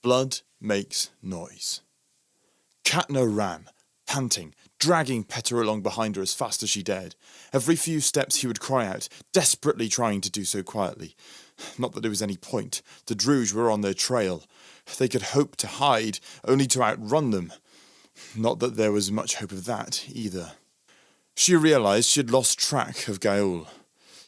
Blood makes noise. Katna ran, panting, dragging Petter along behind her as fast as she dared. Every few steps he would cry out, desperately trying to do so quietly. Not that there was any point. The Druj were on their trail. They could hope to hide, only to outrun them. Not that there was much hope of that, either. She realised she had lost track of Gaul.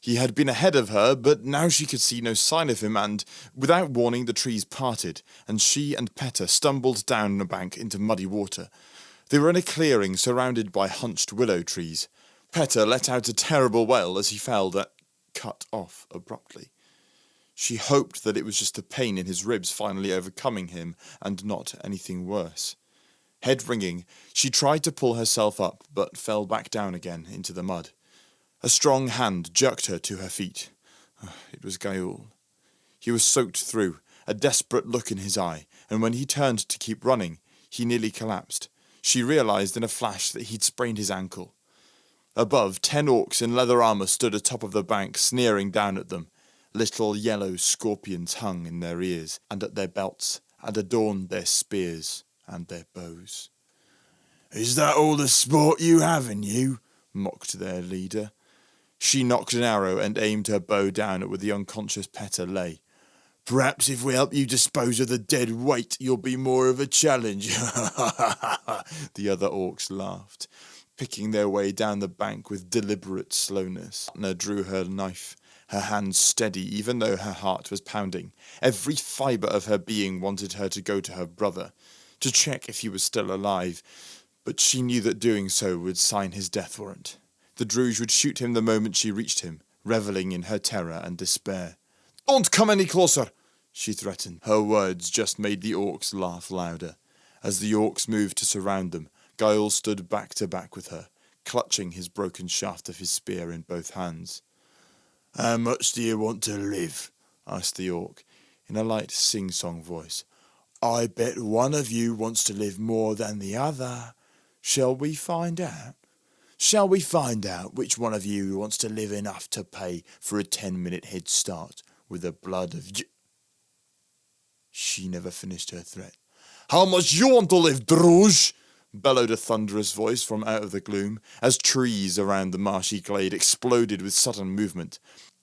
He had been ahead of her, but now she could see no sign of him, and, without warning, the trees parted, and she and Petter stumbled down a bank into muddy water. They were in a clearing surrounded by hunched willow trees. Petter let out a terrible wail as he fell that cut off abruptly. She hoped that it was just the pain in his ribs finally overcoming him, and not anything worse. Head ringing, she tried to pull herself up, but fell back down again into the mud. A strong hand jerked her to her feet. It was Gaul. He was soaked through, a desperate look in his eye, and when he turned to keep running, he nearly collapsed. She realised in a flash that he'd sprained his ankle. Above, 10 orcs in leather armour stood atop of the bank, sneering down at them. Little yellow scorpions hung in their ears and at their belts, and adorned their spears and their bows. "Is that all the sport you have in you?" mocked their leader. She knocked an arrow and aimed her bow down at where the unconscious Petter lay. "Perhaps if we help you dispose of the dead weight, you'll be more of a challenge." The other orcs laughed, picking their way down the bank with deliberate slowness. Anna drew her knife, her hands steady even though her heart was pounding. Every fibre of her being wanted her to go to her brother, to check if he was still alive, but she knew that doing so would sign his death warrant. The Druj would shoot him the moment she reached him, revelling in her terror and despair. "Don't come any closer," she threatened. Her words just made the orcs laugh louder. As the orcs moved to surround them, Gael stood back to back with her, clutching his broken shaft of his spear in both hands. "How much do you want to live?" asked the orc, in a light sing-song voice. "I bet one of you wants to live more than the other. Shall we find out? Shall we find out which one of you wants to live enough to pay for a 10-minute head start with the blood of She never finished her threat. "How much you want to live, Druj?" bellowed a thunderous voice from out of the gloom, as trees around the marshy glade exploded with sudden movement.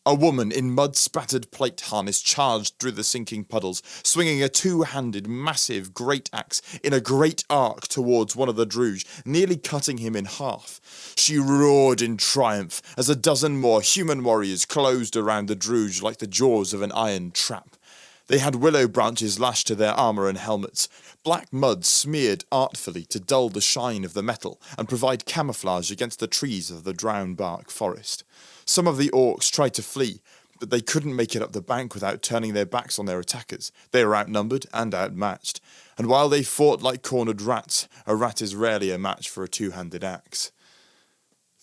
A woman in mud-spattered plate harness charged through the sinking puddles, swinging a 2-handed, massive great axe in a great arc towards one of the Druj, nearly cutting him in half. She roared in triumph as a dozen more human warriors closed around the Druj like the jaws of an iron trap. They had willow branches lashed to their armour and helmets, black mud smeared artfully to dull the shine of the metal and provide camouflage against the trees of the drownbark forest. Some of the orcs tried to flee, but they couldn't make it up the bank without turning their backs on their attackers. They were outnumbered and outmatched, and while they fought like cornered rats, a rat is rarely a match for a 2-handed axe.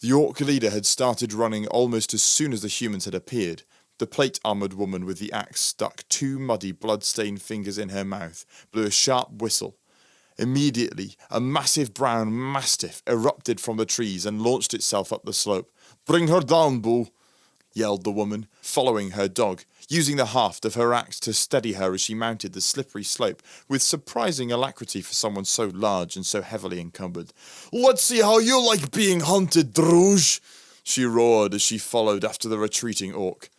The orc leader had started running almost as soon as the humans had appeared. The plate-armoured woman with the axe stuck 2 muddy, blood-stained fingers in her mouth, blew a sharp whistle. Immediately, a massive brown mastiff erupted from the trees and launched itself up the slope. "Bring her down, Boo," yelled the woman, following her dog, using the haft of her axe to steady her as she mounted the slippery slope with surprising alacrity for someone so large and so heavily encumbered. "Let's see how you like being hunted, Druj," she roared as she followed after the retreating orc.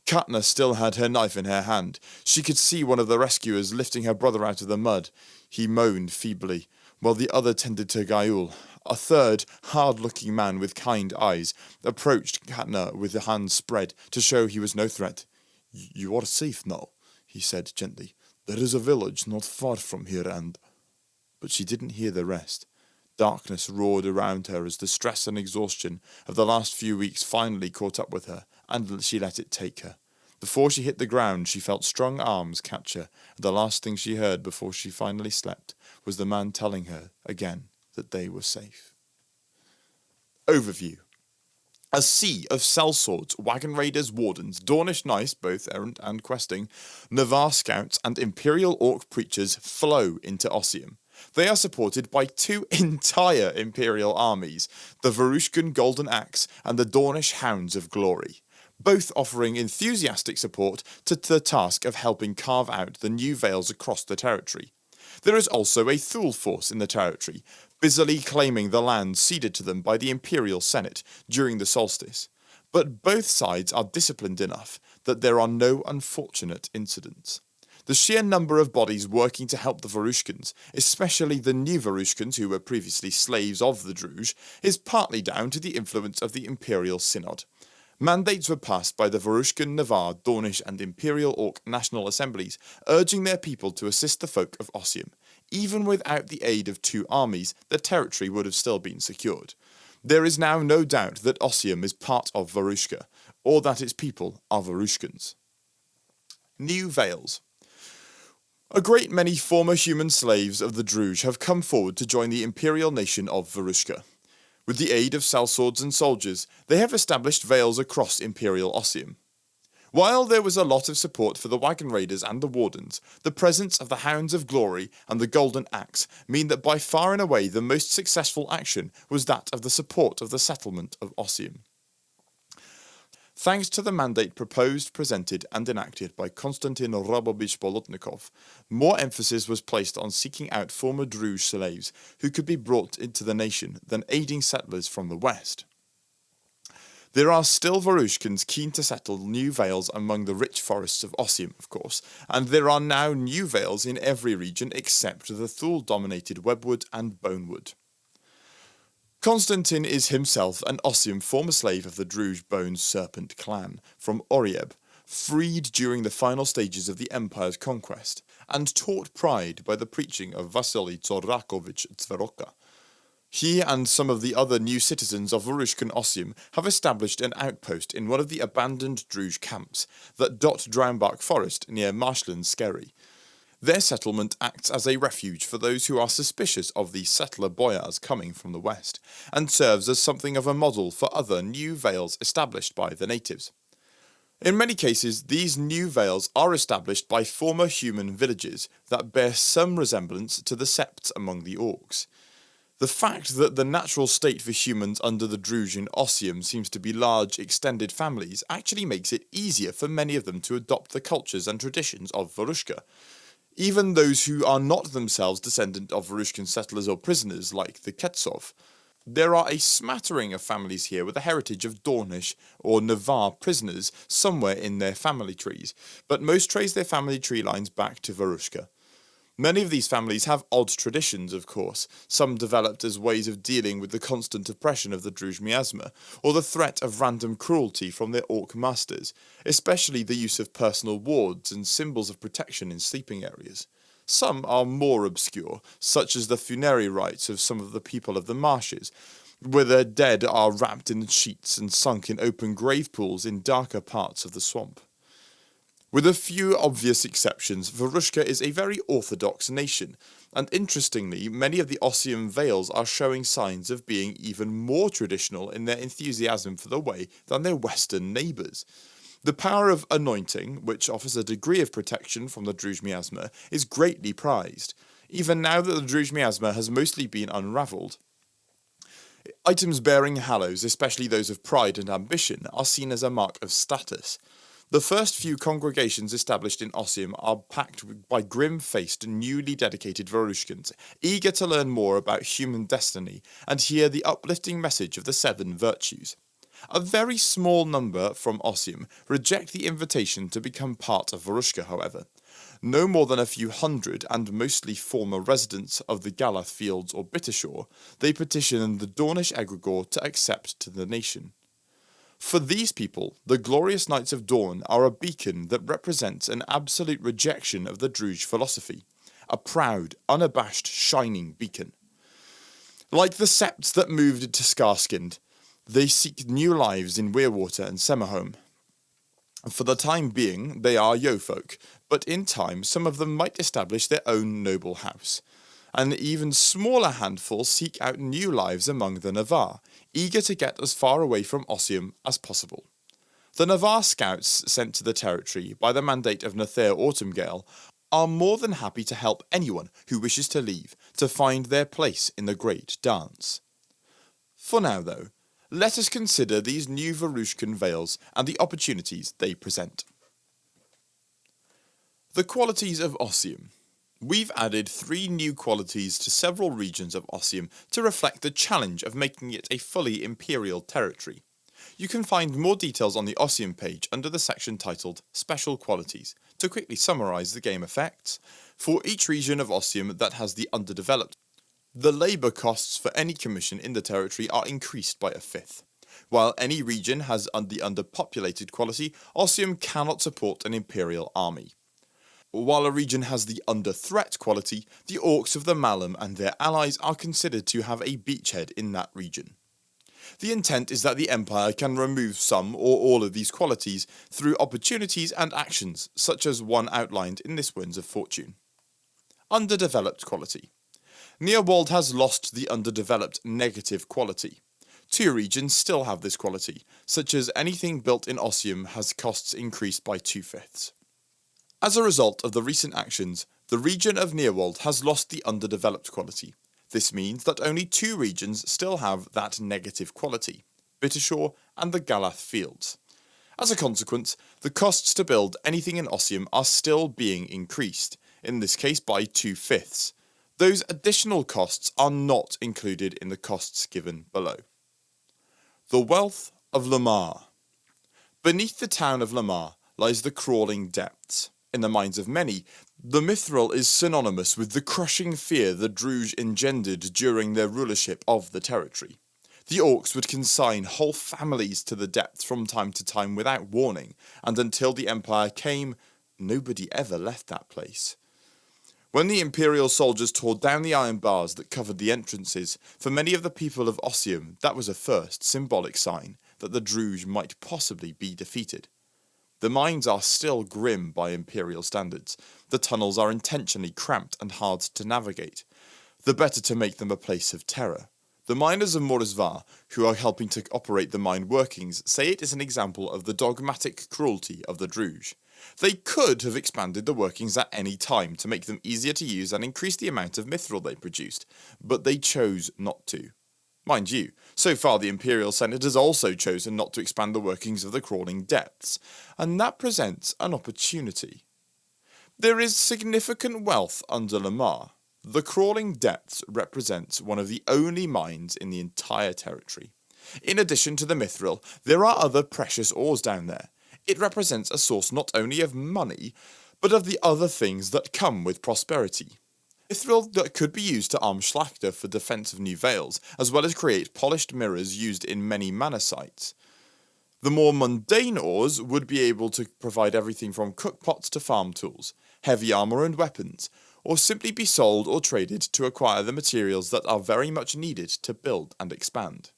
Katna still had her knife in her hand. She could see one of the rescuers lifting her brother out of the mud. He moaned feebly, while the other tended to Gaul. A third, hard-looking man with kind eyes approached Katna with the hands spread to show he was no threat. "You are safe now," he said gently. "There is a village not far from here and—" But she didn't hear the rest. Darkness roared around her as the stress and exhaustion of the last few weeks finally caught up with her, and she let it take her. Before she hit the ground, she felt strong arms catch her, and the last thing she heard before she finally slept was the man telling her again that they were safe. Overview. A sea of sellswords, wagon raiders, wardens, Dornish knights, both errant and questing, Navarre scouts, and Imperial orc preachers flow into Ossium. They are supported by 2 entire Imperial armies, the Varushkan Golden Axe and the Dornish Hounds of Glory. both offering enthusiastic support to the task of helping carve out the new vales across the territory. There is also a Thule force in the territory, busily claiming the land ceded to them by the Imperial Senate during the solstice, but both sides are disciplined enough that there are no unfortunate incidents. The sheer number of bodies working to help the Varushkans, especially the new Varushkans who were previously slaves of the Druj, is partly down to the influence of the Imperial Synod. Mandates were passed by the Varushkan, Navarre, Dornish and Imperial Orc National Assemblies, urging their people to assist the folk of Ossium. Even without the aid of two armies, the territory would have still been secured. There is now no doubt that Ossium is part of Varushka, or that its people are Varushkans. New Vales. A great many former human slaves of the Druj have come forward to join the imperial nation of Varushka. With the aid of sellswords and soldiers, they have established vales across Imperial Ossium. While there was a lot of support for the wagon raiders and the wardens, the presence of the Hounds of Glory and the Golden Axe mean that by far and away the most successful action was that of the support of the settlement of Ossium. Thanks to the mandate proposed, presented and enacted by Konstantin Rabovich Bolotnikov, more emphasis was placed on seeking out former Druj slaves who could be brought into the nation than aiding settlers from the west. There are still Varushkans keen to settle new vales among the rich forests of Ossium, of course, and there are now new vales in every region except the Thule-dominated Webwood and Bonewood. Constantine is himself an Ossium former slave of the Druj Bone Serpent clan from Orieb, freed during the final stages of the Empire's conquest, and taught pride by the preaching of Vasily Tsorakovich Tveroka. He and some of the other new citizens of Varushkan Ossium have established an outpost in one of the abandoned Druj camps that dot Drownbark Forest near Marshland Skerry. Their settlement acts as a refuge for those who are suspicious of the settler boyars coming from the west, and serves as something of a model for other new vales established by the natives. In many cases, these new vales are established by former human villages that bear some resemblance to the septs among the orcs. The fact that the natural state for humans under the Druj in Ossium seems to be large, extended families actually makes it easier for many of them to adopt the cultures and traditions of Varushka. Even those who are not themselves descendant of Varushkan settlers or prisoners, like the Ketsov. There are a smattering of families here with a heritage of Dornish or Navarre prisoners somewhere in their family trees, but most trace their family tree lines back to Varushka. Many of these families have odd traditions, of course, some developed as ways of dealing with the constant oppression of the Druj miasma, or the threat of random cruelty from their orc masters, especially the use of personal wards and symbols of protection in sleeping areas. Some are more obscure, such as the funerary rites of some of the people of the marshes, where their dead are wrapped in sheets and sunk in open grave pools in darker parts of the swamp. With a few obvious exceptions, Varushka is a very orthodox nation, and interestingly, many of the Ossium vales are showing signs of being even more traditional in their enthusiasm for the way than their western neighbours. The power of anointing, which offers a degree of protection from the Druj miasma, is greatly prized, even now that the Druj miasma has mostly been unravelled. Items bearing hallows, especially those of pride and ambition, are seen as a mark of status. The first few congregations established in Ossium are packed by grim-faced, newly dedicated Varushkans, eager to learn more about human destiny and hear the uplifting message of the 7 virtues. A very small number from Ossium reject the invitation to become part of Varushka, however. No more than a few hundred, and mostly former residents of the Galath Fields or Bittershore, they petition the Dornish egregore to accept to the nation. For these people, the glorious Knights of Dorn are a beacon that represents an absolute rejection of the Druj philosophy, a proud, unabashed, shining beacon. Like the septs that moved to Skarskind, they seek new lives in Weirwater and Semaholm. For the time being, they are Yo-folk, but in time some of them might establish their own noble house. An even smaller handful seek out new lives among the Navarre, eager to get as far away from Ossium as possible. The Navarre scouts sent to the territory by the mandate of Nathair Autumngale are more than happy to help anyone who wishes to leave to find their place in the great dance. For now, though, let us consider these new Varushkan Vales and the opportunities they present. The qualities of Ossium. We've added 3 new qualities to several regions of Ossium to reflect the challenge of making it a fully imperial territory. You can find more details on the Ossium page under the section titled Special Qualities. To quickly summarise the game effects, for each region of Ossium that has the underdeveloped, the labour costs for any commission in the territory are increased by 1/5. While any region has the underpopulated quality, Ossium cannot support an imperial army. While a region has the under-threat quality, the orcs of the Malum and their allies are considered to have a beachhead in that region. The intent is that the Empire can remove some or all of these qualities through opportunities and actions, such as one outlined in this Winds of Fortune. Underdeveloped quality. Nearwold has lost the underdeveloped negative quality. 2 regions still have this quality, such as anything built in Ossium has costs increased by 2/5. As a result of the recent actions, the region of Nearwold has lost the underdeveloped quality. This means that only 2 regions still have that negative quality, Bittershore and the Galath Fields. As a consequence, the costs to build anything in Ossium are still being increased, in this case by 2/5. Those additional costs are not included in the costs given below. The wealth of Lamar. Beneath the town of Lamar lies the crawling depths. In the minds of many, the Mithril is synonymous with the crushing fear the Druge engendered during their rulership of the territory. The orcs would consign whole families to the depths from time to time without warning, and until the Empire came, nobody ever left that place. When the Imperial soldiers tore down the iron bars that covered the entrances, for many of the people of Ossium that was a first symbolic sign that the Druge might possibly be defeated. The mines are still grim by Imperial standards. The tunnels are intentionally cramped and hard to navigate, the better to make them a place of terror. The miners of Morisvar, who are helping to operate the mine workings, say it is an example of the dogmatic cruelty of the Druge. They could have expanded the workings at any time to make them easier to use and increase the amount of mithril they produced, but they chose not to. Mind you, so far the Imperial Senate has also chosen not to expand the workings of the crawling depths, and that presents an opportunity. There is significant wealth under Lamar. The crawling depths represents one of the only mines in the entire territory. In addition to the mithril, there are other precious ores down there. It represents a source not only of money, but of the other things that come with prosperity. Mithril that could be used to arm Schlachter for defense of new Vales, as well as create polished mirrors used in many mana sites. The more mundane ores would be able to provide everything from cookpots to farm tools, heavy armor and weapons, or simply be sold or traded to acquire the materials that are very much needed to build and expand.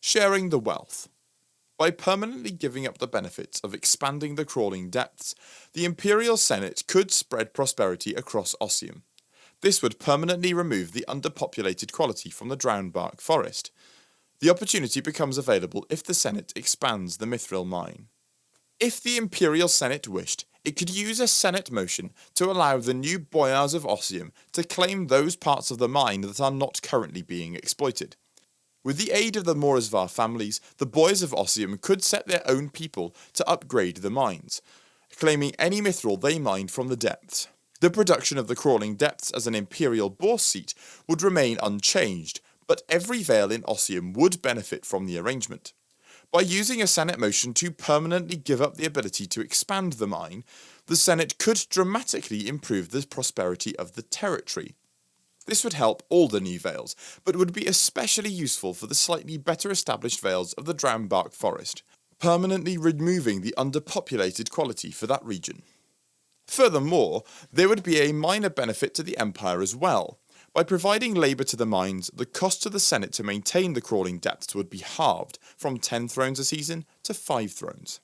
Sharing the wealth. By permanently giving up the benefits of expanding the crawling depths, the Imperial Senate could spread prosperity across Ossium. This would permanently remove the underpopulated quality from the Drownbark Forest. The opportunity becomes available if the Senate expands the Mithril mine. If the Imperial Senate wished, it could use a Senate motion to allow the new Boyars of Ossium to claim those parts of the mine that are not currently being exploited. With the aid of the Morisvar families, the Boyars of Ossium could set their own people to upgrade the mines, claiming any mithril they mined from the depths. The production of the crawling depths as an imperial bourse seat would remain unchanged, but every Vale in Ossium would benefit from the arrangement. By using a Senate motion to permanently give up the ability to expand the mine, the Senate could dramatically improve the prosperity of the territory. This would help all the new Vales, but would be especially useful for the slightly better established Vales of the Drownbark Forest, permanently removing the underpopulated quality for that region. Furthermore, there would be a minor benefit to the Empire as well. By providing labour to the mines, the cost to the Senate to maintain the crawling depths would be halved, from 10 thrones a season to 5 thrones.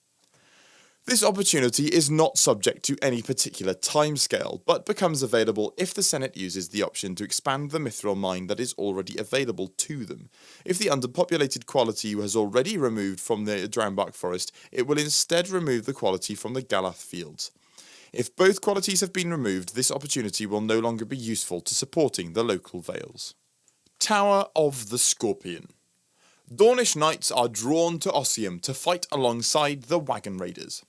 This opportunity is not subject to any particular timescale, but becomes available if the Senate uses the option to expand the mithril mine that is already available to them. If the underpopulated quality was already removed from the Drownbark Forest, it will instead remove the quality from the Galath Fields. If both qualities have been removed, this opportunity will no longer be useful to supporting the local Vales. Tower of the Scorpion. Dornish knights are drawn to Ossium to fight alongside the wagon raiders.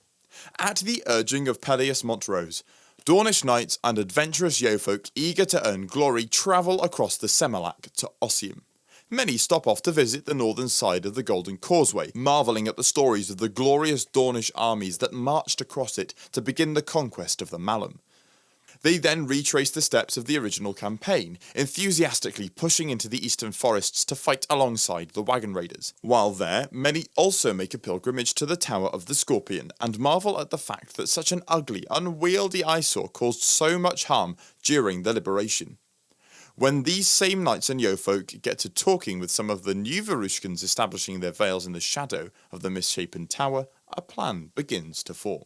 At the urging of Peleus Montrose, Dornish knights and adventurous yeofolk eager to earn glory travel across the Semilac to Ossium. Many stop off to visit the northern side of the Golden Causeway, marvelling at the stories of the glorious Dornish armies that marched across it to begin the conquest of the Malum. They then retrace the steps of the original campaign, enthusiastically pushing into the eastern forests to fight alongside the wagon raiders. While there, many also make a pilgrimage to the Tower of the Scorpion and marvel at the fact that such an ugly, unwieldy eyesore caused so much harm during the liberation. When these same knights and yeofolk get to talking with some of the new Varushkans establishing their vales in the shadow of the misshapen tower, a plan begins to form.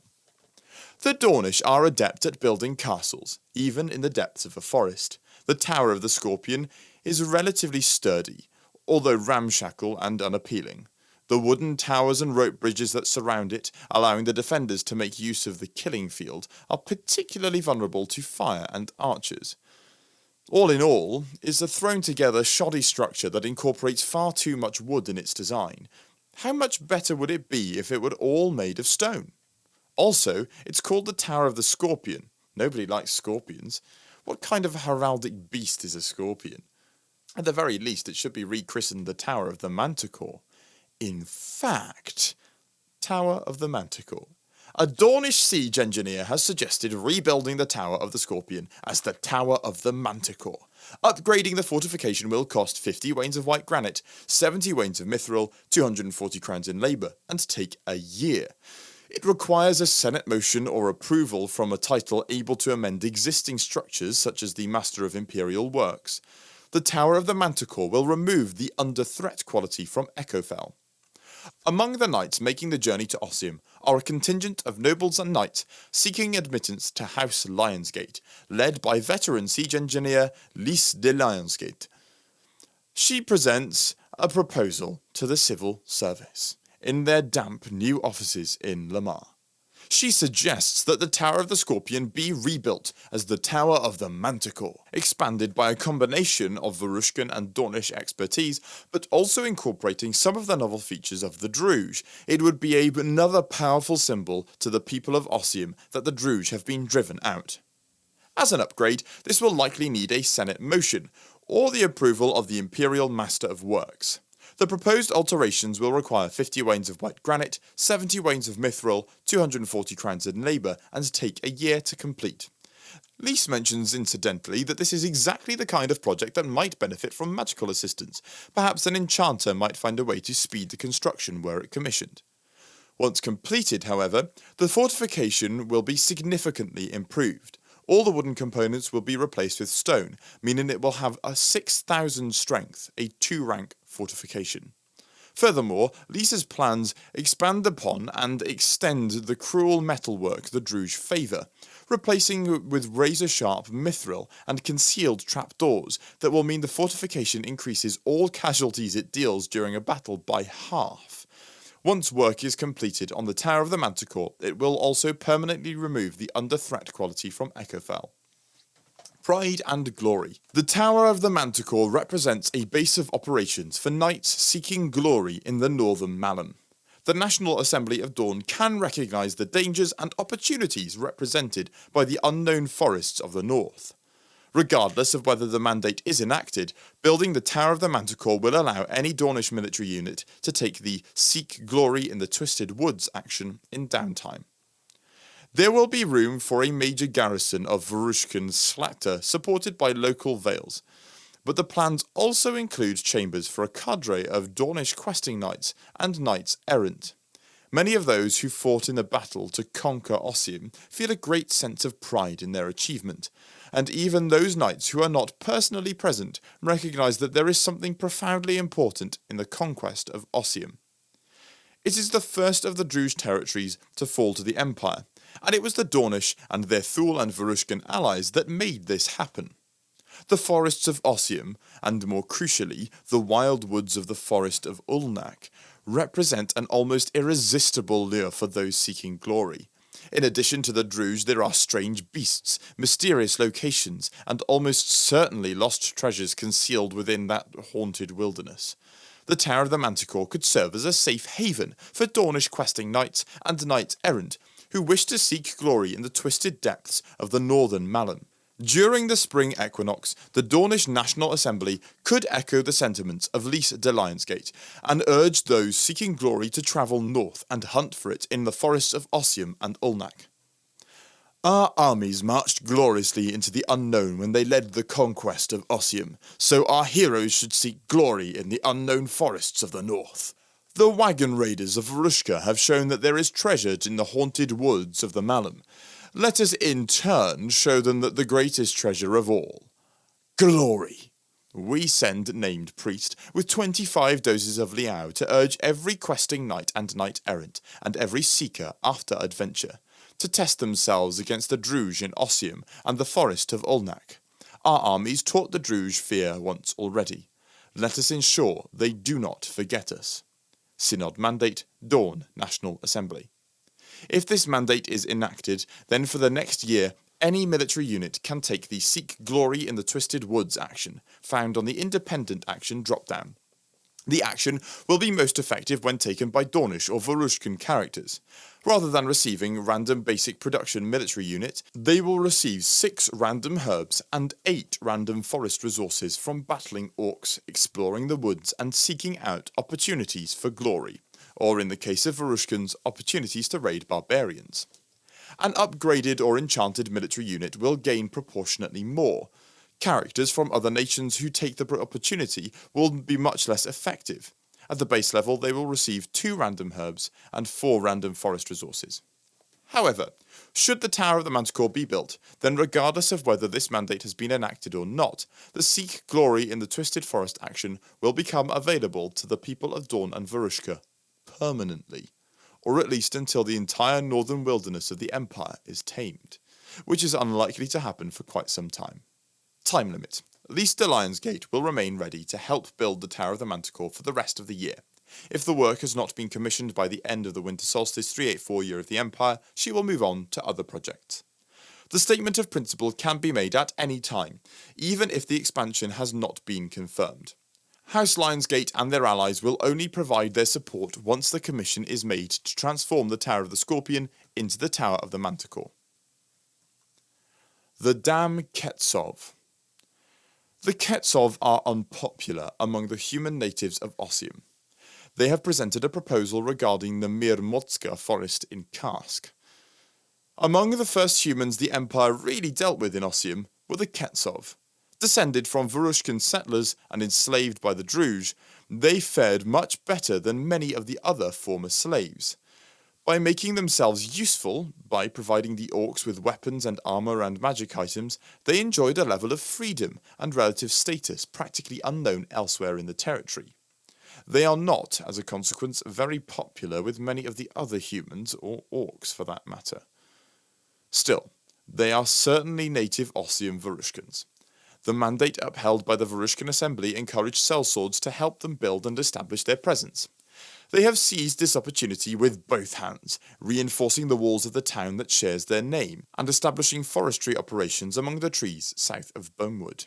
The Dornish are adept at building castles, even in the depths of a forest. The Tower of the Scorpion is relatively sturdy, although ramshackle and unappealing. The wooden towers and rope bridges that surround it, allowing the defenders to make use of the killing field, are particularly vulnerable to fire and archers. All in all, is a thrown-together, shoddy structure that incorporates far too much wood in its design. How much better would it be if it were all made of stone? Also, it's called the Tower of the Scorpion. Nobody likes scorpions. What kind of heraldic beast is a scorpion? At the very least, it should be rechristened the Tower of the Manticore. In fact, Tower of the Manticore. A Dornish siege engineer has suggested rebuilding the Tower of the Scorpion as the Tower of the Manticore. Upgrading the fortification will cost 50 wains of white granite, 70 wains of mithril, 240 crowns in labour, and take a year. It requires a Senate motion or approval from a title able to amend existing structures such as the Master of Imperial Works. The Tower of the Manticore will remove the under threat quality from Echofell. Among the knights making the journey to Ossium are a contingent of nobles and knights seeking admittance to House Lionsgate, led by veteran siege engineer Lys de Lionsgate. She presents a proposal to the civil service in their damp new offices in Lamar. She suggests that the Tower of the Scorpion be rebuilt as the Tower of the Manticore, expanded by a combination of Varushkan and Dornish expertise, but also incorporating some of the novel features of the Druge. It would be another powerful symbol to the people of Ossium that the Druge have been driven out. As an upgrade, this will likely need a Senate motion, or the approval of the Imperial Master of Works. The proposed alterations will require 50 wains of white granite, 70 wains of mithril, 240 crowns in labour, and take a year to complete. Lys mentions incidentally that this is exactly the kind of project that might benefit from magical assistance. Perhaps an enchanter might find a way to speed the construction were it commissioned. Once completed, however, the fortification will be significantly improved. All the wooden components will be replaced with stone, meaning it will have a 6,000 strength, a 2-rank fortification. Furthermore, Lys's plans expand upon and extend the cruel metalwork the Druge favour, replacing with razor-sharp mithril and concealed trapdoors that will mean the fortification increases all casualties it deals during a battle by half. Once work is completed on the Tower of the Manticore, it will also permanently remove the under-threat quality from Echofell. Pride and glory. The Tower of the Manticore represents a base of operations for knights seeking glory in the northern Malum. The National Assembly of Dawn can recognise the dangers and opportunities represented by the unknown forests of the north. Regardless of whether the mandate is enacted, building the Tower of the Manticore will allow any Dornish military unit to take the Seek Glory in the Twisted Woods action in downtime. There will be room for a major garrison of Varushkan Slakta supported by local vales, but the plans also include chambers for a cadre of Dornish questing knights and knights errant. Many of those who fought in the battle to conquer Ossium feel a great sense of pride in their achievement, and even those knights who are not personally present recognise that there is something profoundly important in the conquest of Ossium. It is the first of the Druge territories to fall to the Empire, and it was the Dornish and their Thule and Varushkan allies that made this happen. The forests of Ossium, and more crucially, the wild woods of the forest of Ulnak, represent an almost irresistible lure for those seeking glory. In addition to the Druge, there are strange beasts, mysterious locations, and almost certainly lost treasures concealed within that haunted wilderness. The Tower of the Manticore could serve as a safe haven for Dornish questing knights and knights-errant who wish to seek glory in the twisted depths of the northern Malum. During the spring equinox, the Dornish National Assembly could echo the sentiments of Lys de Lionsgate and urge those seeking glory to travel north and hunt for it in the forests of Ossium and Ulnak. Our armies marched gloriously into the unknown when they led the conquest of Ossium, so our heroes should seek glory in the unknown forests of the north. The wagon raiders of Varushka have shown that there is treasure in the haunted woods of the Malum. Let us in turn show them that the greatest treasure of all, glory. We send named priest with 25 doses of Liao to urge every questing knight and knight-errant, and every seeker after adventure, to test themselves against the Druj in Ossium and the forest of Ulnak. Our armies taught the Druj fear once already. Let us ensure they do not forget us. Synod Mandate, Dorn National Assembly. If this mandate is enacted, then for the next year, any military unit can take the Seek Glory in the Twisted Woods action, found on the Independent Action dropdown. The action will be most effective when taken by Dornish or Varushkan characters. Rather than receiving random basic production military unit, they will receive 6 random herbs and 8 random forest resources from battling orcs, exploring the woods and seeking out opportunities for glory, or in the case of Varushkans, opportunities to raid barbarians. An upgraded or enchanted military unit will gain proportionately more. Characters from other nations who take the opportunity will be much less effective. At the base level, they will receive 2 random herbs and 4 random forest resources. However, should the Tower of the Manticore be built, then regardless of whether this mandate has been enacted or not, the Seek Glory in the Twisted Forest action will become available to the people of Dorn and Varushka permanently, or at least until the entire northern wilderness of the Empire is tamed, which is unlikely to happen for quite some time. Time limit. Lys de Lionsgate will remain ready to help build the Tower of the Manticore for the rest of the year. If the work has not been commissioned by the end of the Winter Solstice 384 year of the Empire, she will move on to other projects. The statement of principle can be made at any time, even if the expansion has not been confirmed. House Lionsgate and their allies will only provide their support once the commission is made to transform the Tower of the Scorpion into the Tower of the Manticore. The Dam Ketsov. The Ketsov are unpopular among the human natives of Ossium. They have presented a proposal regarding the Mirmotska forest in Karsk. Among the first humans the Empire really dealt with in Ossium were the Ketsov. Descended from Varushkan settlers and enslaved by the Druj, they fared much better than many of the other former slaves. By making themselves useful, by providing the orcs with weapons and armor and magic items, they enjoyed a level of freedom and relative status practically unknown elsewhere in the territory. They are not, as a consequence, very popular with many of the other humans, or orcs for that matter. Still, they are certainly native Ossium Varushkans. The mandate upheld by the Varushkan Assembly encouraged sellswords to help them build and establish their presence. They have seized this opportunity with both hands, reinforcing the walls of the town that shares their name, and establishing forestry operations among the trees south of Bonewood.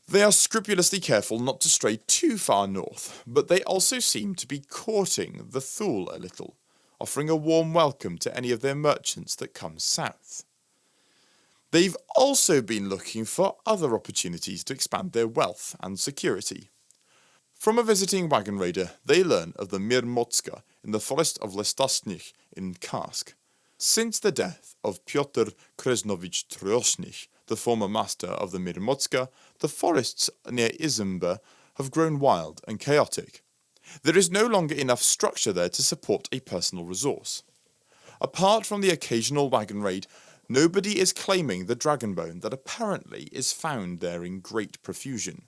They are scrupulously careful not to stray too far north, but they also seem to be courting the Thule a little, offering a warm welcome to any of their merchants that come south. They've also been looking for other opportunities to expand their wealth and security. From a visiting wagon raider, they learn of the Mirmotska in the forest of Lestosnich in Karsk. Since the death of Pyotr Kreznovich Troosnich, the former master of the Mirmotska, the forests near Izumba have grown wild and chaotic. There is no longer enough structure there to support a personal resource. Apart from the occasional wagon raid, nobody is claiming the dragonbone that apparently is found there in great profusion.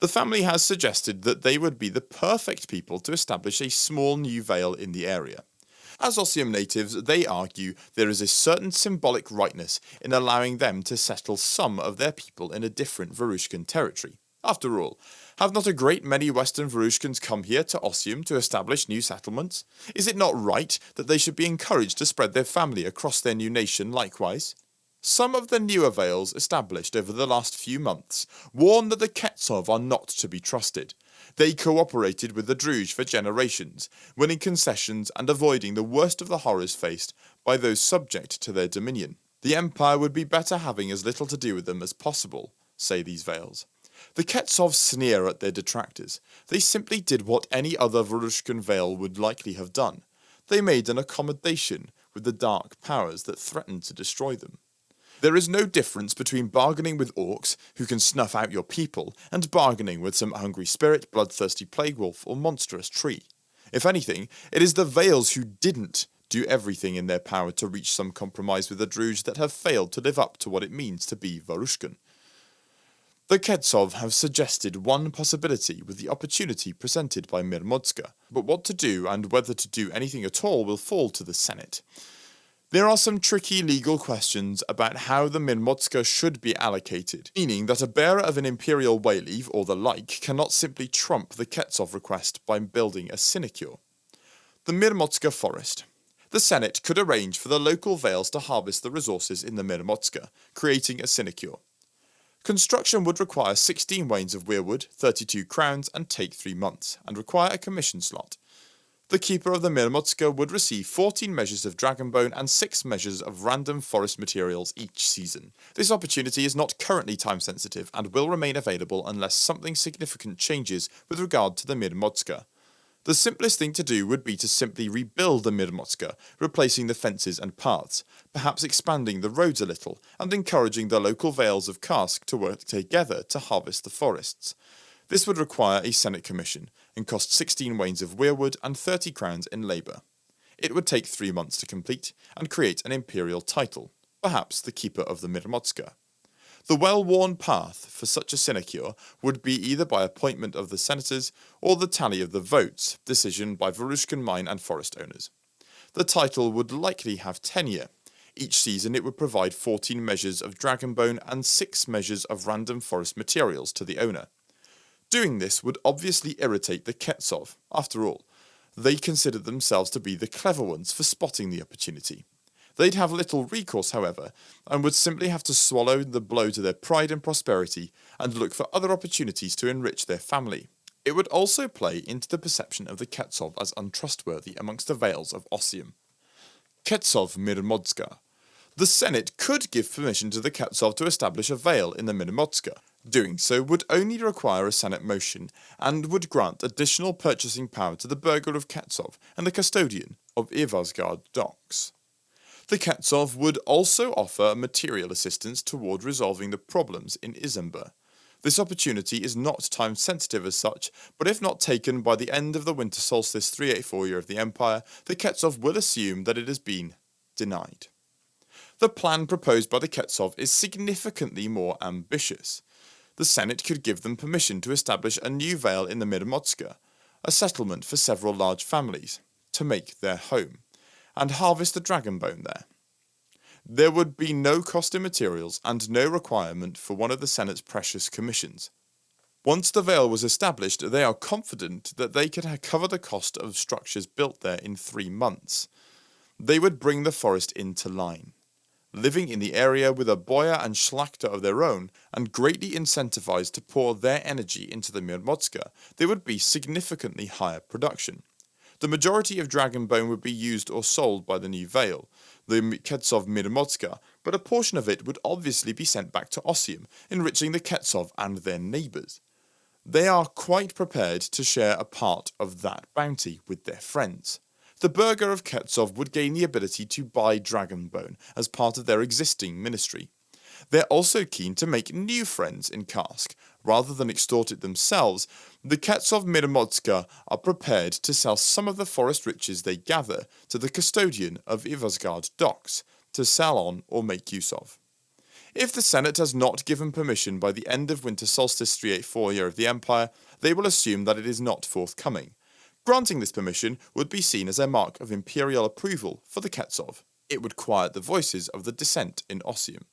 The family has suggested that they would be the perfect people to establish a small new vale in the area. As Ossium natives, they argue there is a certain symbolic rightness in allowing them to settle some of their people in a different Varushkan territory. After all, have not a great many Western Varushkans come here to Ossium to establish new settlements? Is it not right that they should be encouraged to spread their family across their new nation likewise? Some of the newer vales established over the last few months warn that the Ketsov are not to be trusted. They cooperated with the Druj for generations, winning concessions and avoiding the worst of the horrors faced by those subject to their dominion. The Empire would be better having as little to do with them as possible, say these Veils. The Ketsov sneer at their detractors. They simply did what any other Varushkan Veil would likely have done. They made an accommodation with the dark powers that threatened to destroy them. There is no difference between bargaining with orcs, who can snuff out your people, and bargaining with some hungry spirit, bloodthirsty plague wolf, or monstrous tree. If anything, it is the Veils who didn't do everything in their power to reach some compromise with the Druj that have failed to live up to what it means to be Varushkan. The Ketsov have suggested one possibility with the opportunity presented by Mirmodska, but what to do and whether to do anything at all will fall to the Senate. There are some tricky legal questions about how the Mirmodska should be allocated, meaning that a bearer of an imperial wayleave or the like cannot simply trump the Ketsov request by building a sinecure. The Mirmodska Forest. The Senate could arrange for the local Veils to harvest the resources in the Mirmodska, creating a sinecure. Construction would require 16 wains of weirwood, 32 crowns, and take 3 months, and require a commission slot. The keeper of the Mirmodska would receive 14 measures of dragonbone and 6 measures of random forest materials each season. This opportunity is not currently time sensitive and will remain available unless something significant changes with regard to the Mirmodska. The simplest thing to do would be to simply rebuild the Mirmodska, replacing the fences and paths, perhaps expanding the roads a little, and encouraging the local Veils of Karsk to work together to harvest the forests. This would require a Senate commission, and cost 16 wains of weirwood and 30 crowns in labour. It would take 3 months to complete, and create an imperial title, perhaps the keeper of the Mirmodska. The well-worn path for such a sinecure would be either by appointment of the senators or the tally of the votes, decision by Varushkan mine and forest owners. The title would likely have tenure. Each season it would provide 14 measures of dragonbone and 6 measures of random forest materials to the owner. Doing this would obviously irritate the Ketsov. After all, they considered themselves to be the clever ones for spotting the opportunity. They'd have little recourse, however, and would simply have to swallow the blow to their pride and prosperity and look for other opportunities to enrich their family. It would also play into the perception of the Ketsov as untrustworthy amongst the Veils of Ossium. Ketsov Mirmodska. The Senate could give permission to the Ketsov to establish a Veil in the Mirmodska. Doing so would only require a Senate motion, and would grant additional purchasing power to the Burgher of Ketsov and the Custodian of Ivazgard docks. The Ketsov would also offer material assistance toward resolving the problems in Izember. This opportunity is not time-sensitive as such, but if not taken by the end of the winter solstice 384 year of the Empire, the Ketsov will assume that it has been denied. The plan proposed by the Ketsov is significantly more ambitious. The Senate could give them permission to establish a new Veil in the Mirmodska, a settlement for several large families, to make their home, and harvest the dragonbone there. There would be no cost in materials and no requirement for one of the Senate's precious commissions. Once the Veil was established, they are confident that they could cover the cost of structures built there in 3 months. They would bring the forest into line. Living in the area with a boyar and schlachter of their own, and greatly incentivized to pour their energy into the Mirmodska, there would be significantly higher production. The majority of dragonbone would be used or sold by the new Veil, the Ketsov Mirmodska, but a portion of it would obviously be sent back to Ossium, enriching the Ketsov and their neighbours. They are quite prepared to share a part of that bounty with their friends. The Burgher of Ketsov would gain the ability to buy dragonbone as part of their existing ministry. They're also keen to make new friends in Karsk. Rather than extort it themselves, the Ketsov Mirmodska are prepared to sell some of the forest riches they gather to the Custodian of Ivazgard docks to sell on or make use of. If the Senate has not given permission by the end of winter solstice 384 year of the Empire, they will assume that it is not forthcoming. Granting this permission would be seen as a mark of imperial approval for the Ketsov. It would quiet the voices of the dissent in Ossium.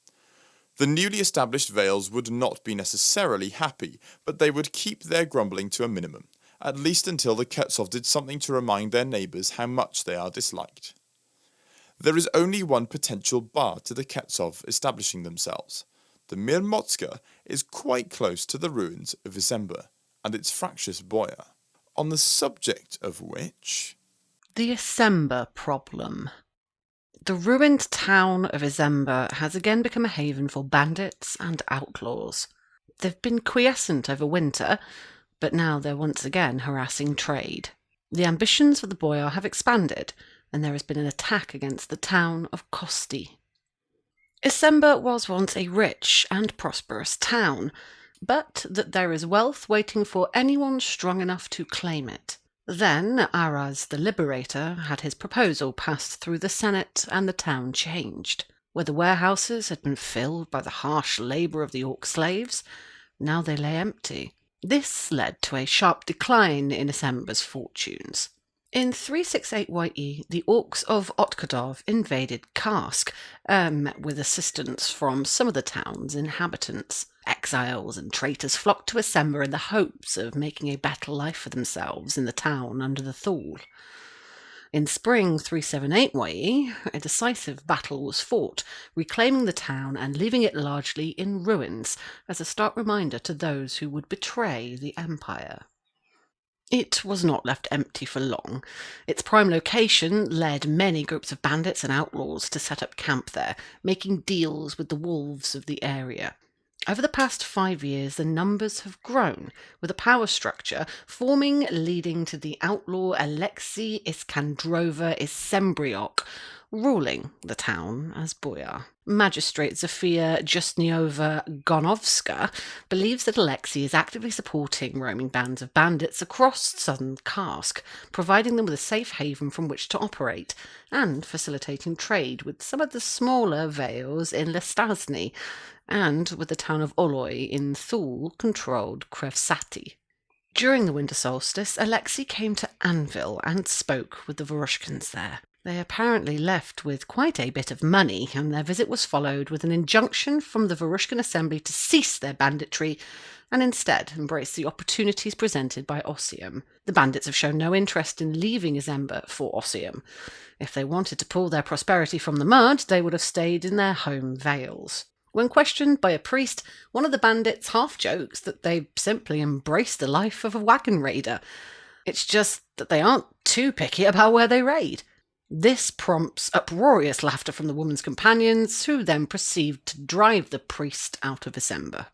The newly established Veils would not be necessarily happy, but they would keep their grumbling to a minimum, at least until the Ketsov did something to remind their neighbours how much they are disliked. There is only one potential bar to the Ketsov establishing themselves. The Mirmodska is quite close to the ruins of Izember, and its fractious boyar, on the subject of which... The Isember problem. The ruined town of Isember has again become a haven for bandits and outlaws. They've been quiescent over winter, but now they're once again harassing trade. The ambitions for the boyar have expanded, and there has been an attack against the town of Kosti. Isember was once a rich and prosperous town, but that there is wealth waiting for anyone strong enough to claim it. Then Araz the Liberator had his proposal passed through the Senate, and the town changed. Where the warehouses had been filled by the harsh labour of the orc slaves, now they lay empty. This led to a sharp decline in Isember's fortunes. In 368 YE, the orcs of Otkadov invaded Karsk, with assistance from some of the town's inhabitants. Exiles and traitors flocked to Isember in the hopes of making a better life for themselves in the town under the Thule. In spring 378 YE, a decisive battle was fought, reclaiming the town and leaving it largely in ruins, as a stark reminder to those who would betray the Empire. It was not left empty for long. Its prime location led many groups of bandits and outlaws to set up camp there, making deals with the wolves of the area. Over the past 5 years, the numbers have grown, with a power structure forming leading to the outlaw Alexei Iskandrova Isembriok ruling the town as boyar. Magistrate Zofia Justniova Gonovska believes that Alexei is actively supporting roaming bands of bandits across southern Karsk, providing them with a safe haven from which to operate, and facilitating trade with some of the smaller vales in Lestasny, and with the town of Oloy in Thule-controlled Krevsati. During the winter solstice, Alexei came to Anvil and spoke with the Vorushkins there. They apparently left with quite a bit of money, and their visit was followed with an injunction from the Vorushkin assembly to cease their banditry and instead embrace the opportunities presented by Ossium. The bandits have shown no interest in leaving Isember for Ossium. If they wanted to pull their prosperity from the mud, they would have stayed in their home vales. When questioned by a priest, one of the bandits half jokes that they simply embraced the life of a wagon raider. It's just that they aren't too picky about where they raid. This prompts uproarious laughter from the woman's companions, who then proceed to drive the priest out of Isember.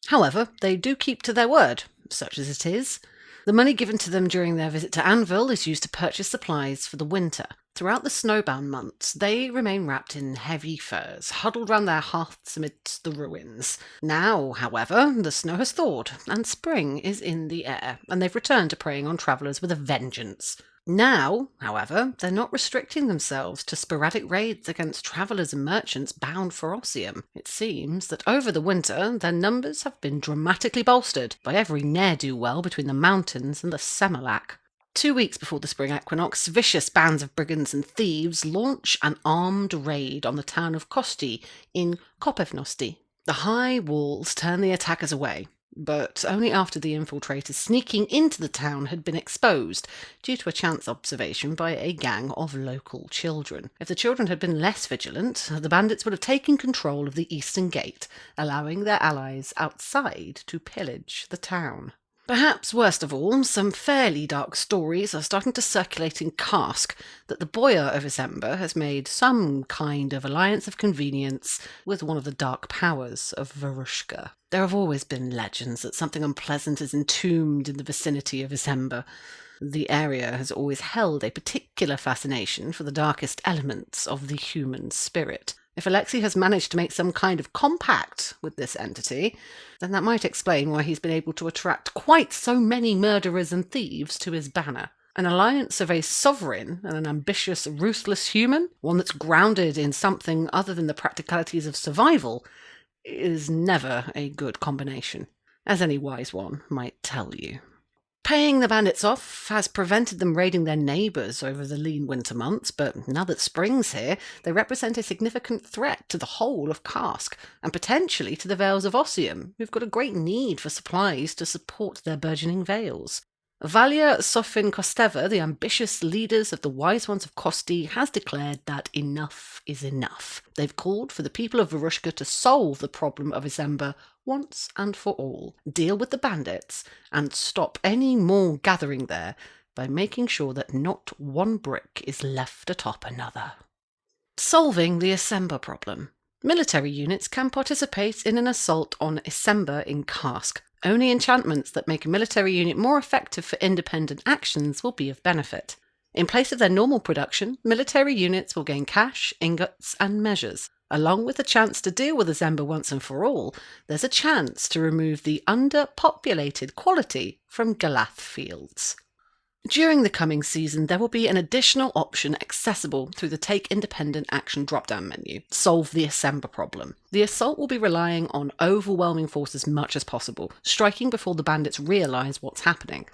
However, they do keep to their word, such as it is. The money given to them during their visit to Anvil is used to purchase supplies for the winter. Throughout the snowbound months, they remain wrapped in heavy furs, huddled round their hearths amidst the ruins. Now, however, the snow has thawed, and spring is in the air, and they've returned to preying on travellers with a vengeance. Now, however, they're not restricting themselves to sporadic raids against travellers and merchants bound for Ossium. It seems that over the winter, their numbers have been dramatically bolstered by every ne'er-do-well between the mountains and the Semelak. 2 weeks before the spring equinox, vicious bands of brigands and thieves launch an armed raid on the town of Kosti in Kopevnosti. The high walls turn the attackers away, but only after the infiltrators sneaking into the town had been exposed due to a chance observation by a gang of local children. If the children had been less vigilant, the bandits would have taken control of the eastern gate, allowing their allies outside to pillage the town. Perhaps worst of all, some fairly dark stories are starting to circulate in Karsk that the boyar of Isember has made some kind of alliance of convenience with one of the dark powers of Vorushka. There have always been legends that something unpleasant is entombed in the vicinity of Isember. The area has always held a particular fascination for the darkest elements of the human spirit. If Alexei has managed to make some kind of compact with this entity, then that might explain why he's been able to attract quite so many murderers and thieves to his banner. An alliance of a sovereign and an ambitious, ruthless human, one that's grounded in something other than the practicalities of survival, is never a good combination, as any wise one might tell you. Paying the bandits off has prevented them raiding their neighbours over the lean winter months, but now that spring's here, they represent a significant threat to the whole of Karsk, and potentially to the Vales of Ossium, who've got a great need for supplies to support their burgeoning vales. Valia Sofin Kosteva, the ambitious leaders of the Wise Ones of Kosti, has declared that enough is enough. They've called for the people of Varushka to solve the problem of Izemba once and for all, deal with the bandits, and stop any more gathering there by making sure that not one brick is left atop another. Solving the Izemba problem. Military units can participate in an assault on Izemba in Karsk. Only enchantments that make a military unit more effective for independent actions will be of benefit. In place of their normal production, military units will gain cash, ingots, and measures. Along with the chance to deal with Izemba once and for all, there's a chance to remove the underpopulated quality from Galath fields. During the coming season, there will be an additional option accessible through the Take Independent Action drop-down menu, Solve the Izemba problem. The assault will be relying on overwhelming force as much as possible, striking before the bandits realise what's happening.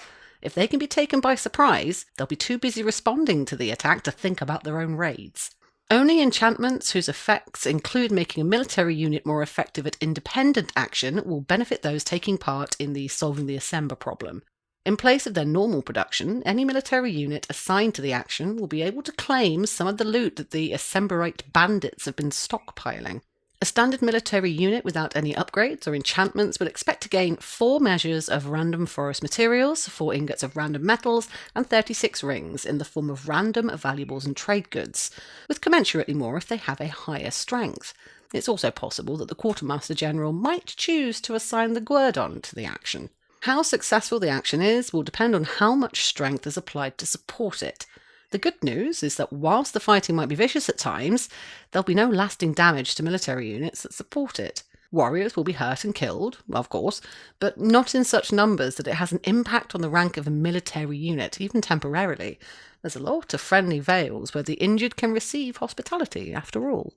If they can be taken by surprise, they'll be too busy responding to the attack to think about their own raids. Only enchantments whose effects include making a military unit more effective at independent action will benefit those taking part in the Solving the Izemba problem. In place of their normal production, any military unit assigned to the action will be able to claim some of the loot that the Izembarite bandits have been stockpiling. A standard military unit without any upgrades or enchantments would expect to gain 4 measures of random forest materials, 4 ingots of random metals, and 36 rings in the form of random valuables and trade goods, with commensurately more if they have a higher strength. It's also possible that the Quartermaster General might choose to assign the Guerdon to the action. How successful the action is will depend on how much strength is applied to support it. The good news is that whilst the fighting might be vicious at times, there'll be no lasting damage to military units that support it. Warriors will be hurt and killed, of course, but not in such numbers that it has an impact on the rank of a military unit, even temporarily. There's a lot of friendly vales where the injured can receive hospitality, after all.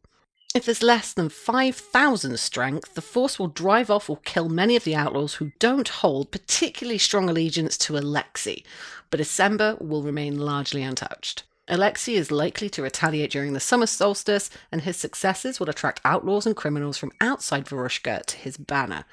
If there's less than 5,000 strength, the force will drive off or kill many of the outlaws who don't hold particularly strong allegiance to Alexei, but Izemba will remain largely untouched. Alexei is likely to retaliate during the summer solstice, and his successes will attract outlaws and criminals from outside Varushka to his banner,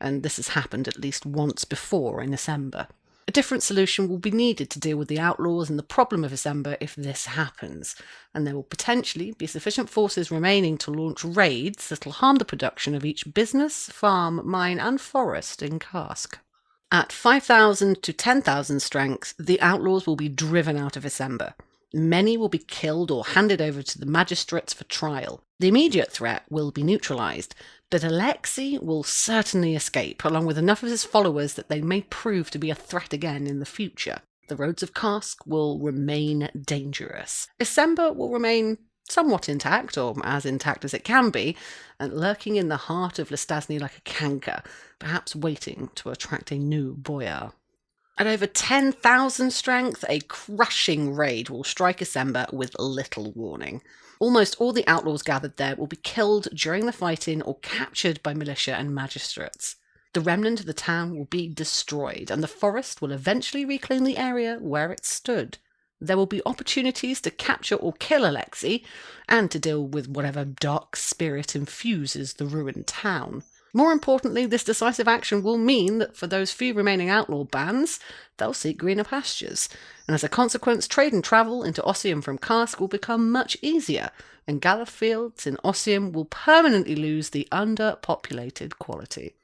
and this has happened at least once before in Izemba. A different solution will be needed to deal with the outlaws and the problem of Izemba if this happens, and there will potentially be sufficient forces remaining to launch raids that will harm the production of each business, farm, mine and forest in Karsk. At 5,000 to 10,000 strength, the outlaws will be driven out of Izemba. Many will be killed or handed over to the magistrates for trial. The immediate threat will be neutralised, but Alexei will certainly escape, along with enough of his followers that they may prove to be a threat again in the future. The roads of Karsk will remain dangerous. Izemba will remain somewhat intact, or as intact as it can be, and lurking in the heart of Lestasny like a canker, perhaps waiting to attract a new boyar. At over 10,000 strength, a crushing raid will strike Izemba with little warning. Almost all the outlaws gathered there will be killed during the fighting or captured by militia and magistrates. The remnant of the town will be destroyed, and the forest will eventually reclaim the area where it stood. There will be opportunities to capture or kill Alexei, and to deal with whatever dark spirit infuses the ruined town. More importantly, this decisive action will mean that for those few remaining outlaw bands, they'll seek greener pastures, and as a consequence, trade and travel into Ossium from Karsk will become much easier, and Galath fields in Ossium will permanently lose the underpopulated quality.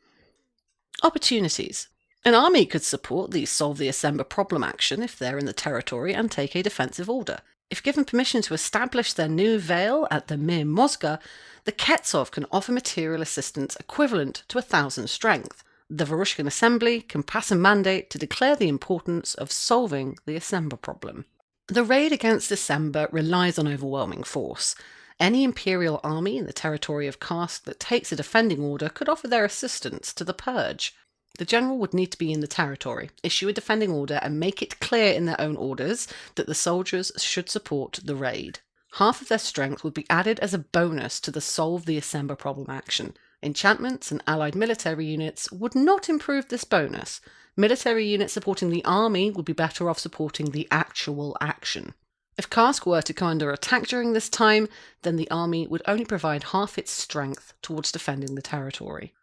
Opportunities. An army could support the Solve the Izemba problem action if they're in the territory and take a defensive order. If given permission to establish their new vale at the Mir Mozga, the Ketsov can offer material assistance equivalent to 1,000 strength. The Varushkan Assembly can pass a mandate to declare the importance of solving the Izemba problem. The raid against Izemba relies on overwhelming force. Any Imperial army in the territory of Karsk that takes a defending order could offer their assistance to the purge. The general would need to be in the territory, issue a defending order, and make it clear in their own orders that the soldiers should support the raid. Half of their strength would be added as a bonus to the Solve the Izemba problem action. Enchantments and allied military units would not improve this bonus. Military units supporting the army would be better off supporting the actual action. If Karsk were to come under attack during this time, then the army would only provide half its strength towards defending the territory.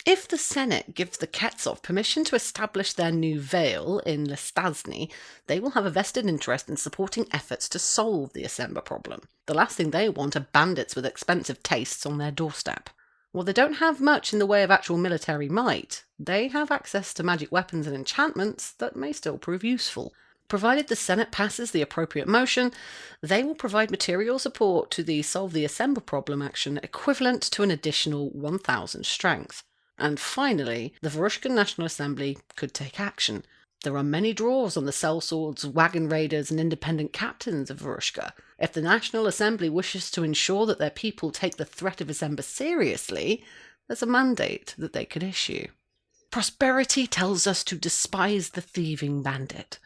If the Senate gives the Ketsov permission to establish their new Vale in Lestasny, they will have a vested interest in supporting efforts to solve the December problem. The last thing they want are bandits with expensive tastes on their doorstep. While they don't have much in the way of actual military might, they have access to magic weapons and enchantments that may still prove useful. Provided the Senate passes the appropriate motion, they will provide material support to the Solve the December problem action equivalent to an additional 1,000 strength. And finally, the Varushkan National Assembly could take action. There are many draws on the sellswords, wagon raiders, and independent captains of Varushka. If the National Assembly wishes to ensure that their people take the threat of December seriously, there's a mandate that they could issue. Prosperity tells us to despise the thieving bandit.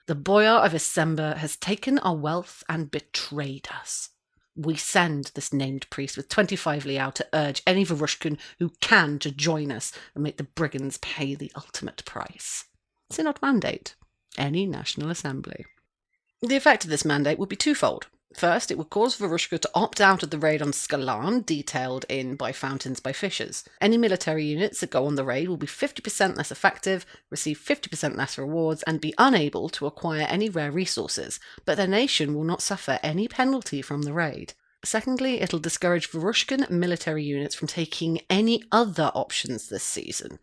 The Boyar of December has taken our wealth and betrayed us. We send this named priest with 25 liao to urge any Varushkan who can to join us and make the brigands pay the ultimate price. Synod mandate. Any National Assembly. The effect of this mandate would be twofold. First, it would cause Varushka to opt out of the raid on Skalan, detailed in By Fountains, by Fishers. Any military units that go on the raid will be 50% less effective, receive 50% less rewards, and be unable to acquire any rare resources, but their nation will not suffer any penalty from the raid. Secondly, it'll discourage Varushkan military units from taking any other options this season.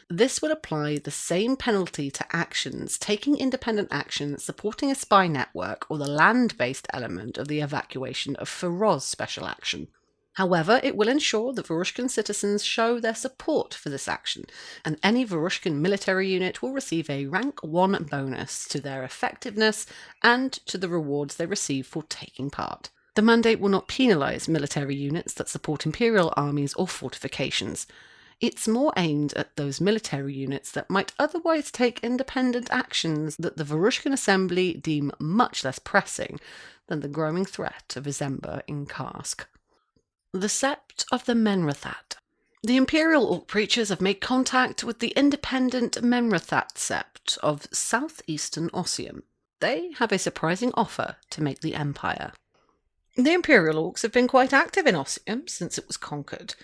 This would apply the same penalty to actions taking independent action, supporting a spy network, or the land-based element of the evacuation of Feroz special action. However, it will ensure that Varushkan citizens show their support for this action, and any Varushkan military unit will receive a rank 1 bonus to their effectiveness and to the rewards they receive for taking part. The mandate will not penalise military units that support imperial armies or fortifications. It's more aimed at those military units that might otherwise take independent actions that the Varushkan Assembly deem much less pressing than the growing threat of December in Karsk. The Sept of the Menrathat. The Imperial Orc Preachers have made contact with the independent Menrathat Sept of southeastern Ossium. They have a surprising offer to make the Empire. The Imperial Orcs have been quite active in Ossium since it was conquered.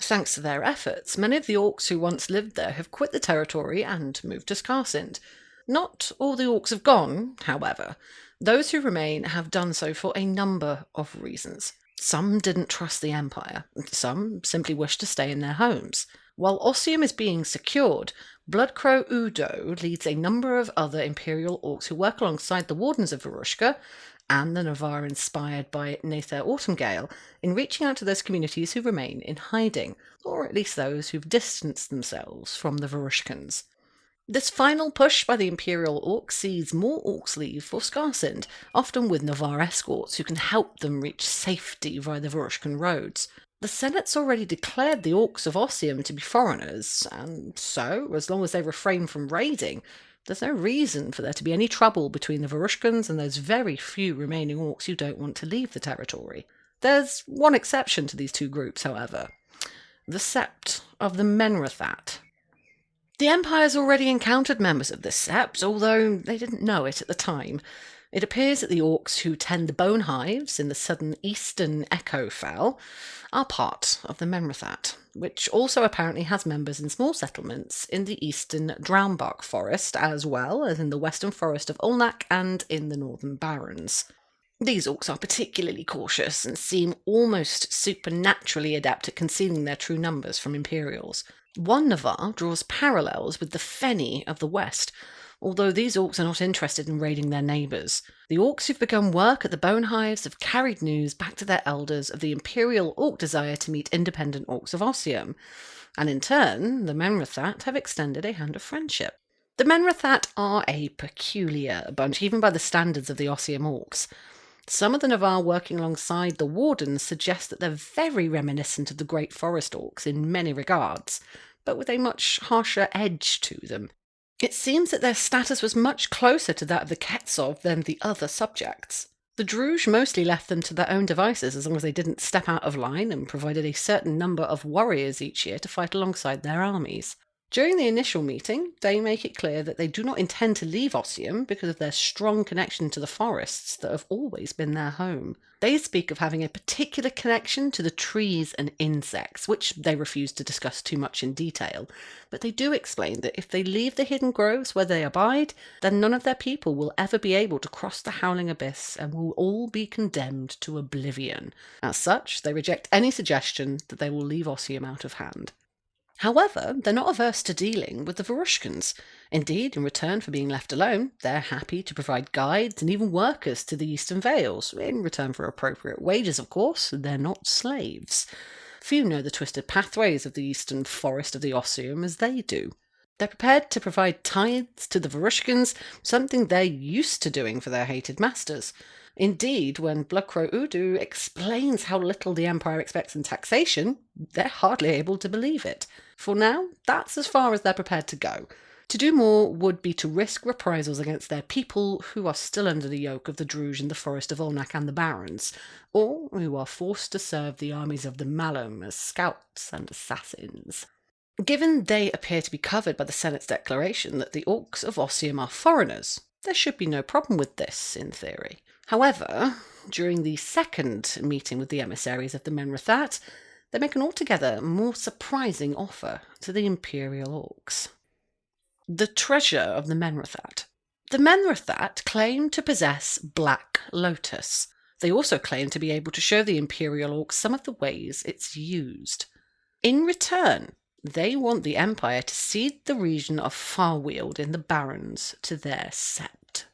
Thanks to their efforts, many of the orcs who once lived there have quit the territory and moved to Skarsind. Not all the orcs have gone, however. Those who remain have done so for a number of reasons. Some didn't trust the Empire, some simply wished to stay in their homes. While Ossium is being secured, Bloodcrow Udo leads a number of other Imperial orcs who work alongside the Wardens of Varushka, and the Navarre inspired by Nather Autumngale, in reaching out to those communities who remain in hiding, or at least those who've distanced themselves from the Varushkans. This final push by the Imperial Orcs sees more orcs leave for Skarsind, often with Navarre escorts who can help them reach safety via the Varushkan roads. The Senate's already declared the orcs of Ossium to be foreigners, and so, as long as they refrain from raiding, there's no reason for there to be any trouble between the Varushkans and those very few remaining orcs who don't want to leave the territory. There's one exception to these two groups, however. The Sept of the Menrathat. The Empire's already encountered members of this Sept, although they didn't know it at the time. It appears that the orcs who tend the bone hives in the southern eastern Echo Fell are part of the Menrathat, which also apparently has members in small settlements in the eastern Drownbark Forest, as well as in the western forest of Ulnak and in the northern Barrens. These orcs are particularly cautious and seem almost supernaturally adept at concealing their true numbers from Imperials. One Navarre draws parallels with the Feni of the west, although these orcs are not interested in raiding their neighbours. The orcs who've begun work at the bone hives have carried news back to their elders of the Imperial Orc desire to meet independent orcs of Ossium, and in turn, the Menrathat have extended a hand of friendship. The Menrathat are a peculiar bunch, even by the standards of the Ossium orcs. Some of the Navarre working alongside the Wardens suggest that they're very reminiscent of the Great Forest orcs in many regards, but with a much harsher edge to them. It seems that their status was much closer to that of the Ketsov than the other subjects. The Druj mostly left them to their own devices as long as they didn't step out of line and provided a certain number of warriors each year to fight alongside their armies. During the initial meeting, they make it clear that they do not intend to leave Ossium because of their strong connection to the forests that have always been their home. They speak of having a particular connection to the trees and insects, which they refuse to discuss too much in detail, but they do explain that if they leave the hidden groves where they abide, then none of their people will ever be able to cross the howling abyss and will all be condemned to oblivion. As such, they reject any suggestion that they will leave Ossium out of hand. However, they're not averse to dealing with the Varushkans. Indeed, in return for being left alone, they're happy to provide guides and even workers to the Eastern Vales, in return for appropriate wages, of course. They're not slaves. Few know the twisted pathways of the eastern forest of the Ossium as they do. They're prepared to provide tithes to the Varushkans, something they're used to doing for their hated masters. Indeed, when Bloodcrow Udu explains how little the Empire expects in taxation, they're hardly able to believe it. For now, that's as far as they're prepared to go. To do more would be to risk reprisals against their people who are still under the yoke of the Druge in the Forest of Olnak and the Barons, or who are forced to serve the armies of the Malum as scouts and assassins. Given they appear to be covered by the Senate's declaration that the Orcs of Ossium are foreigners, there should be no problem with this, in theory. However, during the second meeting with the emissaries of the Menrathat, they make an altogether more surprising offer to the Imperial Orcs. The treasure of the Menrathat. The Menrathat claim to possess Black Lotus. They also claim to be able to show the Imperial Orcs some of the ways it's used. In return, they want the Empire to cede the region of Farweald in the Barrens to their sept.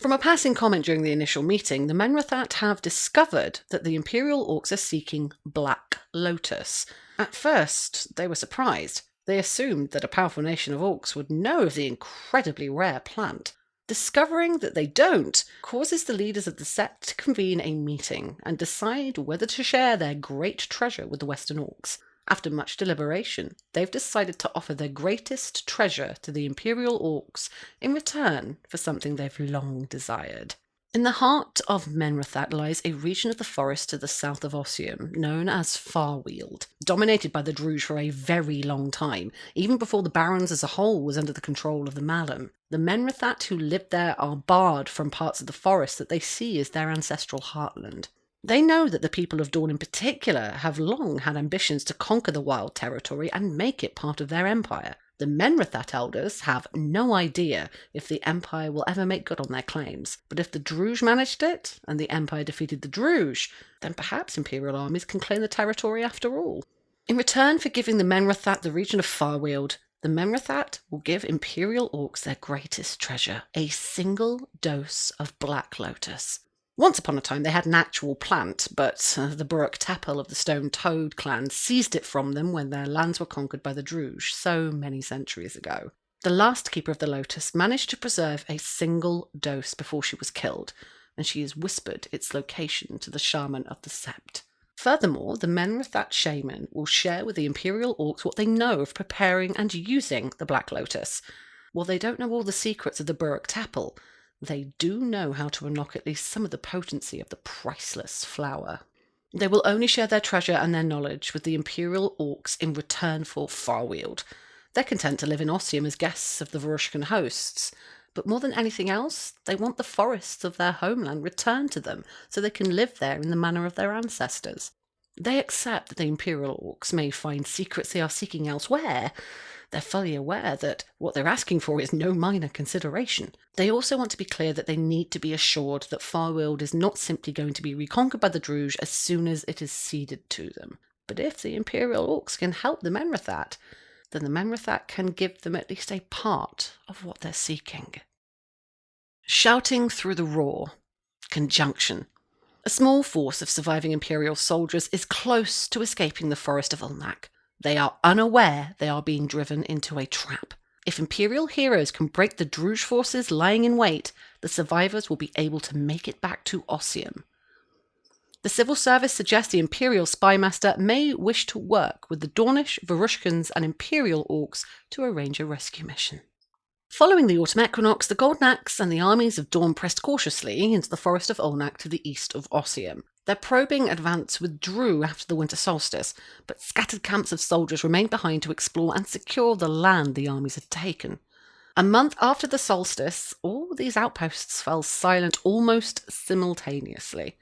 From a passing comment during the initial meeting, the Menrathat have discovered that the Imperial Orcs are seeking Black Lotus. At first, they were surprised. They assumed that a powerful nation of Orcs would know of the incredibly rare plant. Discovering that they don't causes the leaders of the sept to convene a meeting and decide whether to share their great treasure with the Western Orcs. After much deliberation, they've decided to offer their greatest treasure to the Imperial Orcs in return for something they've long desired. In the heart of Menrathat lies a region of the forest to the south of Ossium, known as Farweald, dominated by the Druge for a very long time, even before the Barons as a whole was under the control of the Malum. The Menrathat who live there are barred from parts of the forest that they see as their ancestral heartland. They know that the people of Dawn in particular have long had ambitions to conquer the wild territory and make it part of their empire. The Menrathat elders have no idea if the Empire will ever make good on their claims, but if the Druge managed it, and the Empire defeated the Druge, then perhaps Imperial armies can claim the territory after all. In return for giving the Menrathat the region of Farweald, the Menrathat will give Imperial Orcs their greatest treasure, a single dose of Black Lotus. Once upon a time they had an actual plant, but the Buruk Tepel of the Stone Toad clan seized it from them when their lands were conquered by the Druge so many centuries ago. The last keeper of the lotus managed to preserve a single dose before she was killed, and she has whispered its location to the shaman of the sept. Furthermore, the Menrathat shaman will share with the Imperial Orcs what they know of preparing and using the Black Lotus. While they don't know all the secrets of the Buruk Tepel, they do know how to unlock at least some of the potency of the priceless flower. They will only share their treasure and their knowledge with the Imperial Orcs in return for Farweald. They're content to live in Ossium as guests of the Varushkan hosts, but more than anything else, they want the forests of their homeland returned to them so they can live there in the manner of their ancestors. They accept that the Imperial Orcs may find secrets they are seeking elsewhere. They're fully aware that what they're asking for is no minor consideration. They also want to be clear that they need to be assured that Farweald is not simply going to be reconquered by the Druge as soon as it is ceded to them. But if the Imperial Orcs can help the Menrathat, then the Menrathat can give them at least a part of what they're seeking. Shouting through the roar. Conjunction. A small force of surviving Imperial soldiers is close to escaping the Forest of Olnak. They are unaware they are being driven into a trap. If Imperial heroes can break the Druge forces lying in wait, the survivors will be able to make it back to Ossium. The civil service suggests the Imperial spymaster may wish to work with the Dornish, Varushkans and Imperial Orcs to arrange a rescue mission. Following the autumn equinox, the Golden Axe and the armies of Dawn pressed cautiously into the forest of Olnak to the east of Ossium. Their probing advance withdrew after the winter solstice, but scattered camps of soldiers remained behind to explore and secure the land the armies had taken. A month after the solstice, all these outposts fell silent almost simultaneously.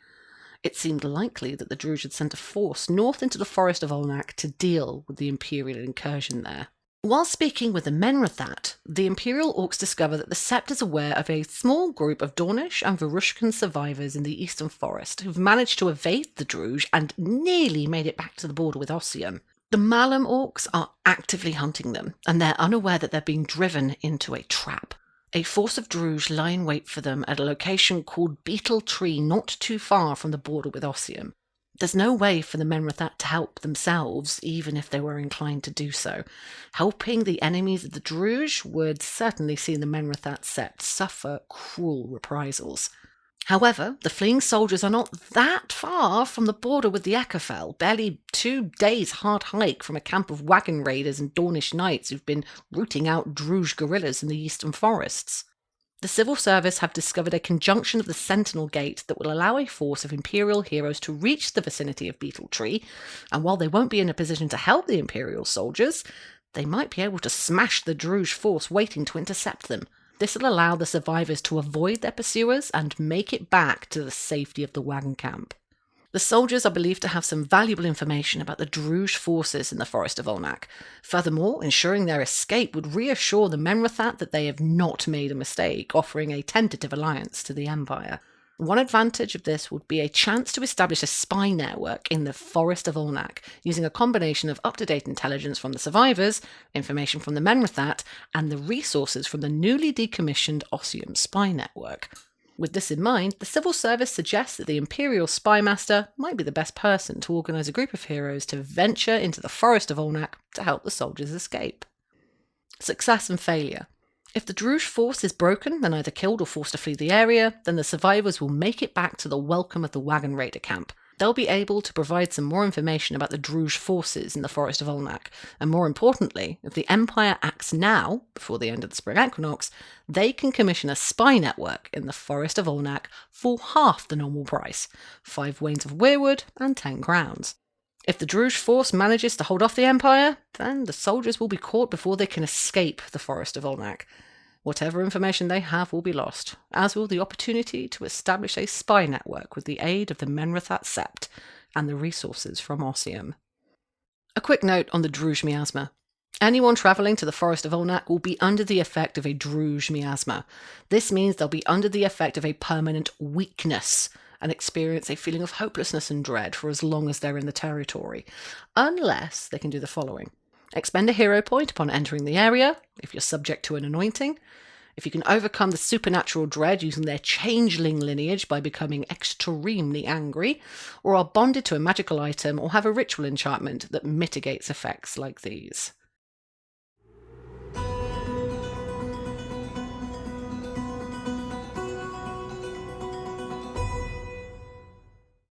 It seemed likely that the Druge had sent a force north into the forest of Olnak to deal with the Imperial incursion there. While speaking with the Menrathat, the Imperial Orcs discover that the Sept is aware of a small group of Dornish and Varushkan survivors in the eastern forest who've managed to evade the Druge and nearly made it back to the border with Ossium. The Malum Orcs are actively hunting them, and they're unaware that they're being driven into a trap. A force of Druge lie in wait for them at a location called Beetle Tree, not too far from the border with Ossium. There's no way for the Menrathat to help themselves, even if they were inclined to do so. Helping the enemies of the Druge would certainly see the Menrathat Sept suffer cruel reprisals. However, the fleeing soldiers are not that far from the border with the Ekafel, barely 2 days' hard hike from a camp of wagon raiders and Dornish knights who've been rooting out Druge guerrillas in the eastern forests. The civil service have discovered a conjunction of the Sentinel Gate that will allow a force of Imperial heroes to reach the vicinity of Beetle Tree, and while they won't be in a position to help the Imperial soldiers, they might be able to smash the Druge force waiting to intercept them. This will allow the survivors to avoid their pursuers and make it back to the safety of the wagon camp. The soldiers are believed to have some valuable information about the Druge forces in the Forest of Olnak. Furthermore, ensuring their escape would reassure the Menrathat that they have not made a mistake, offering a tentative alliance to the Empire. One advantage of this would be a chance to establish a spy network in the Forest of Olnak, using a combination of up-to-date intelligence from the survivors, information from the Menrathat, and the resources from the newly decommissioned Ossium spy network. With this in mind, the civil service suggests that the Imperial Spymaster might be the best person to organise a group of heroes to venture into the Forest of Olnak to help the soldiers escape. Success and failure. If the Druge force is broken and either killed or forced to flee the area, then the survivors will make it back to the welcome of the Wagon Raider camp. They'll be able to provide some more information about the Druge forces in the Forest of Olnak, and more importantly, if the Empire acts now, before the end of the spring equinox, they can commission a spy network in the Forest of Olnak for half the normal price, 5 wains of weirwood and 10 crowns. If the Druge force manages to hold off the Empire, then the soldiers will be caught before they can escape the Forest of Olnak. Whatever information they have will be lost, as will the opportunity to establish a spy network with the aid of the Menrathat Sept and the resources from Ossium. A quick note on the Druge miasma. Anyone travelling to the Forest of Olnak will be under the effect of a Druge miasma. This means they'll be under the effect of a permanent weakness and experience a feeling of hopelessness and dread for as long as they're in the territory, unless they can do the following. Expend a hero point upon entering the area, if you're subject to an anointing. If you can overcome the supernatural dread using their changeling lineage by becoming extremely angry, or are bonded to a magical item or have a ritual enchantment that mitigates effects like these.